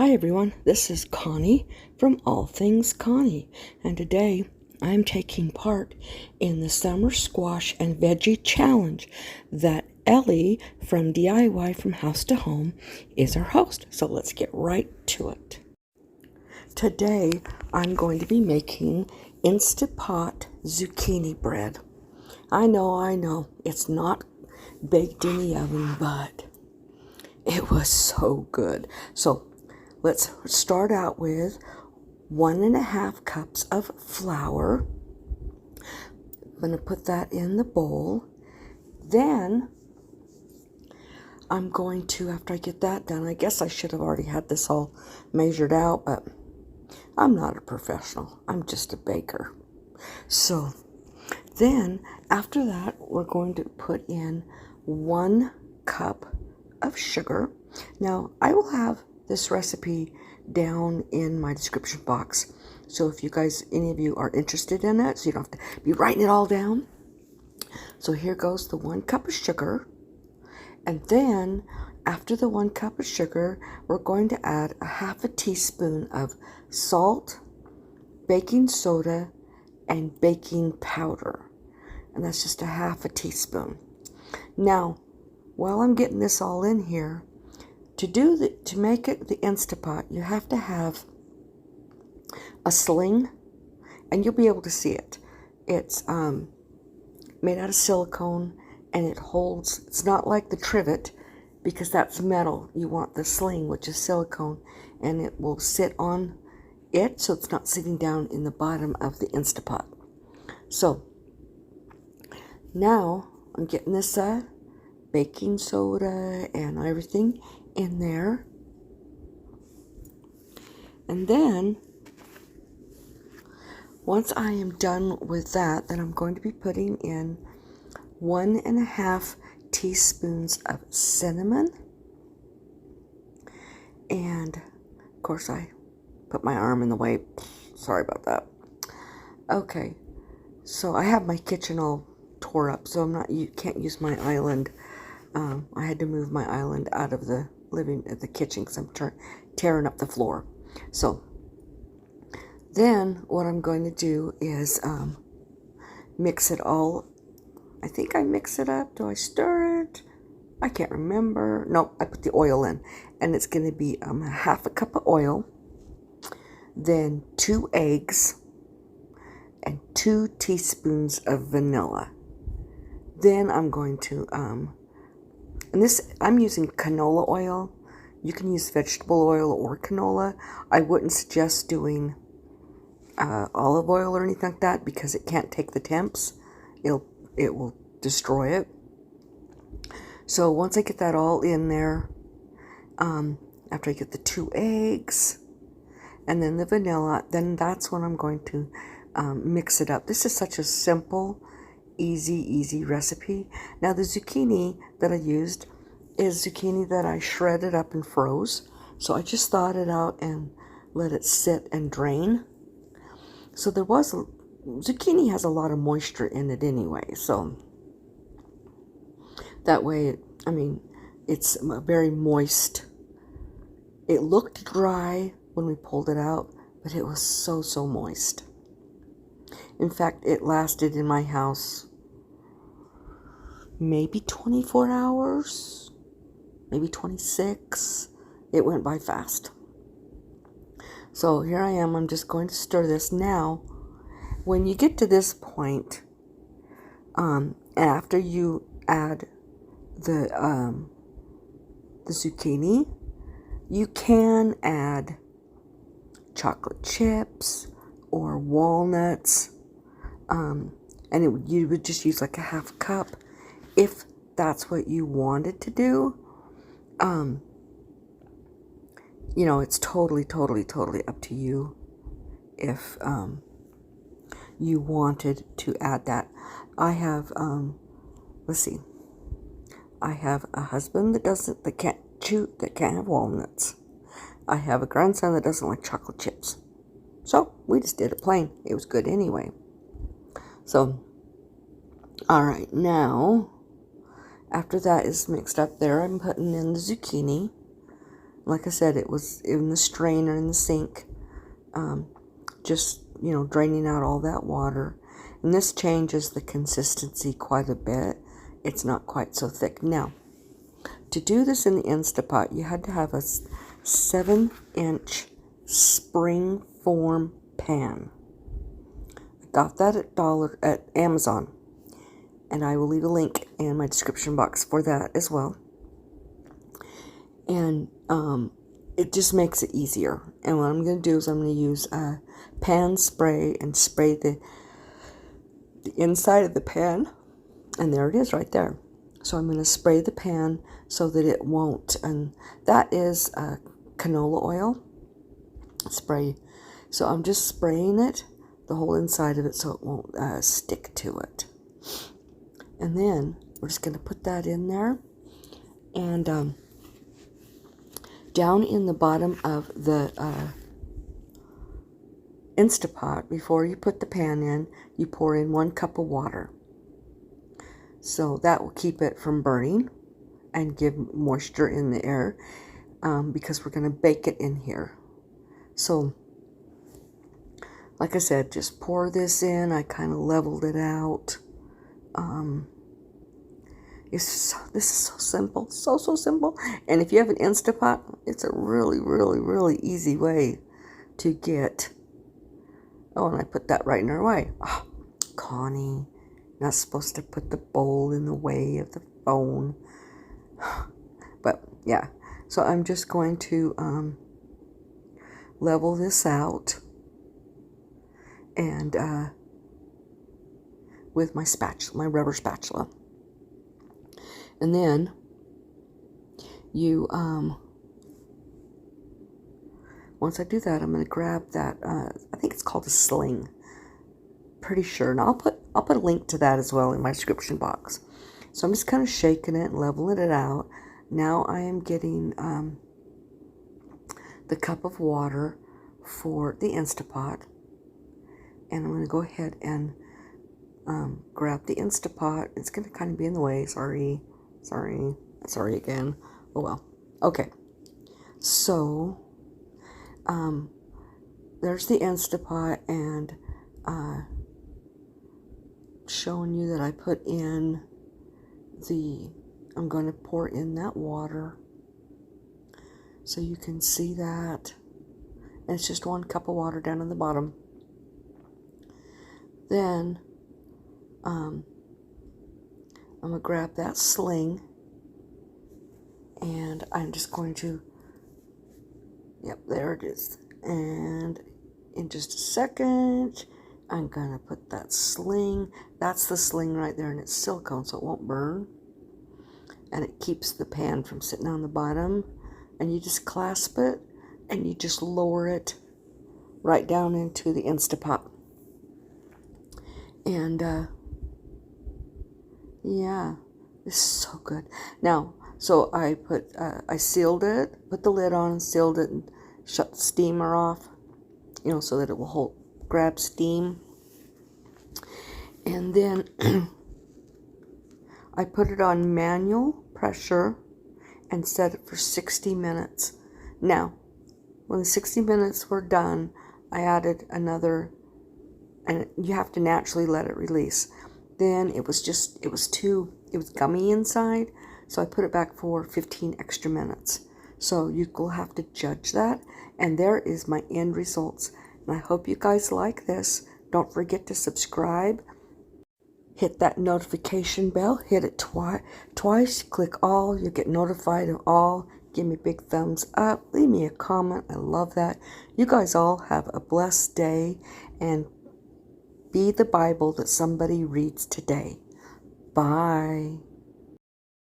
Hi everyone, this is Connie from All Things Connie, and today I'm taking part in the Summer Squash and Veggie Challenge that Ellie from DIY from House to Home is our host. So let's get right to it. Today I'm going to be making Instapot Zucchini Bread. I know, it's not baked in the oven, but it was so good. So let's start out with 1.5 cups of flour. I'm going to put that in the bowl. Then I'm going to, after I get that done, I guess I should have already had this all measured out, but I'm not a professional. I'm just a baker. So then after that, we're going to put in 1 cup of sugar. Now, I will have this recipe down in my description box. So if you guys, any of you are interested in it, so you don't have to be writing it all down. So here goes the 1 cup of sugar. And then after the 1 cup of sugar, we're going to add 1/2 teaspoon of salt, baking soda, and baking powder. And that's just 1/2 teaspoon. Now, while I'm getting this all in here, to make it the Instapot, you have to have a sling, and you'll be able to see it. It's made out of silicone, and it holds. It's not like the trivet, because that's metal. You want the sling, which is silicone, and it will sit on it, so it's not sitting down in the bottom of the Instapot. So now I'm getting this baking soda and everything in there. And then once I am done with that, then I'm going to be putting in 1.5 teaspoons of cinnamon. And of course I put my arm in the way. Sorry about that. Okay, so I have my kitchen all tore up, so you can't use my island. I had to move my island out of the kitchen because I'm tearing up the floor. So then what I'm going to do is mix it all. I think I mix it up. Do I stir it? I can't remember. No, I put the oil in, and it's going to be 1/2 cup of oil, then 2 eggs, and 2 teaspoons of vanilla. Then I'm going to and this, I'm using canola oil. You can use vegetable oil or canola. I wouldn't suggest doing olive oil or anything like that, because it can't take the temps. It will destroy it. So once I get that all in there, after I get the 2 eggs and then the vanilla, then that's when I'm going to mix it up. This is such a simple, easy recipe. Now the zucchini that I used is zucchini that I shredded up and froze. So I just thawed it out and let it sit and drain. So zucchini has a lot of moisture in it anyway. So that way, it's very moist. It looked dry when we pulled it out, but it was so moist. In fact, it lasted in my house maybe 24 hours, maybe 26. It went by fast. So here I am. I'm just going to stir this. Now, when you get to this point, after you add the zucchini, you can add chocolate chips or walnuts, and you would just use like 1/2 cup if that's what you wanted to do. It's totally up to you if you wanted to add that. I have let's see, I have a husband that can't have walnuts. I have a grandson that doesn't like chocolate chips. So we just did it plain. It was good anyway. So all right, now after that is mixed up there, I'm putting in the zucchini. like I said, it was in the strainer in the sink, just, draining out all that water. And this changes the consistency quite a bit. It's not quite so thick. Now, to do this in the Instapot, you had to have a 7-inch spring form pan. I got that at Amazon, and I will leave a link in my description box for that as well. And it just makes it easier. And what I'm going to do is I'm going to use a pan spray and spray the inside of the pan. And there it is right there. So I'm going to spray the pan so that it won't. And that is canola oil spray. So I'm just spraying it, the whole inside of it, so it won't stick to it. And then we're just going to put that in there. And down in the bottom of the Instapot, before you put the pan in, you pour in 1 cup of water. So that will keep it from burning and give moisture in the air, because we're going to bake it in here. So, like I said, just pour this in. I kind of leveled it out. This is so simple, so simple. And if you have an Instapot, it's a really easy way to get. Oh, and I put that right in her way. Oh, Connie, not supposed to put the bowl in the way of the phone. But yeah, so I'm just going to level this out, and with my spatula, my rubber spatula. And then you, once I do that, I'm going to grab that, I think it's called a sling. Pretty sure. And I'll put a link to that as well in my description box. So I'm just kind of shaking it and leveling it out. Now I am getting the cup of water for the Instapot. And I'm going to go ahead and grab the Instapot. It's going to kind of be in the way. Sorry again. Oh well. Okay. So, there's the Instapot, and showing you that I put in I'm going to pour in that water, so you can see that. And it's just 1 cup of water down in the bottom. Then, I'm going to grab that sling, and I'm just going to, yep, there it is. And in just a second, I'm going to put that sling, that's the sling right there, and it's silicone, so it won't burn. And it keeps the pan from sitting on the bottom. And you just clasp it, and you just lower it right down into the Instapot. And, yeah, this is so good. Now, so I sealed it, put the lid on, sealed it, and shut the steamer off, so that it will grab steam. And then I put it on manual pressure and set it for 60 minutes. Now, when the 60 minutes were done, I added another, and you have to naturally let it release. Then it was gummy inside, so I put it back for 15 extra minutes. So you will have to judge that. And there is my end results. And I hope you guys like this. Don't forget to subscribe. Hit that notification bell. Hit it twice. Click all. You'll get notified of all. Give me a big thumbs up. Leave me a comment. I love that. You guys all have a blessed day. And be the Bible that somebody reads today. Bye.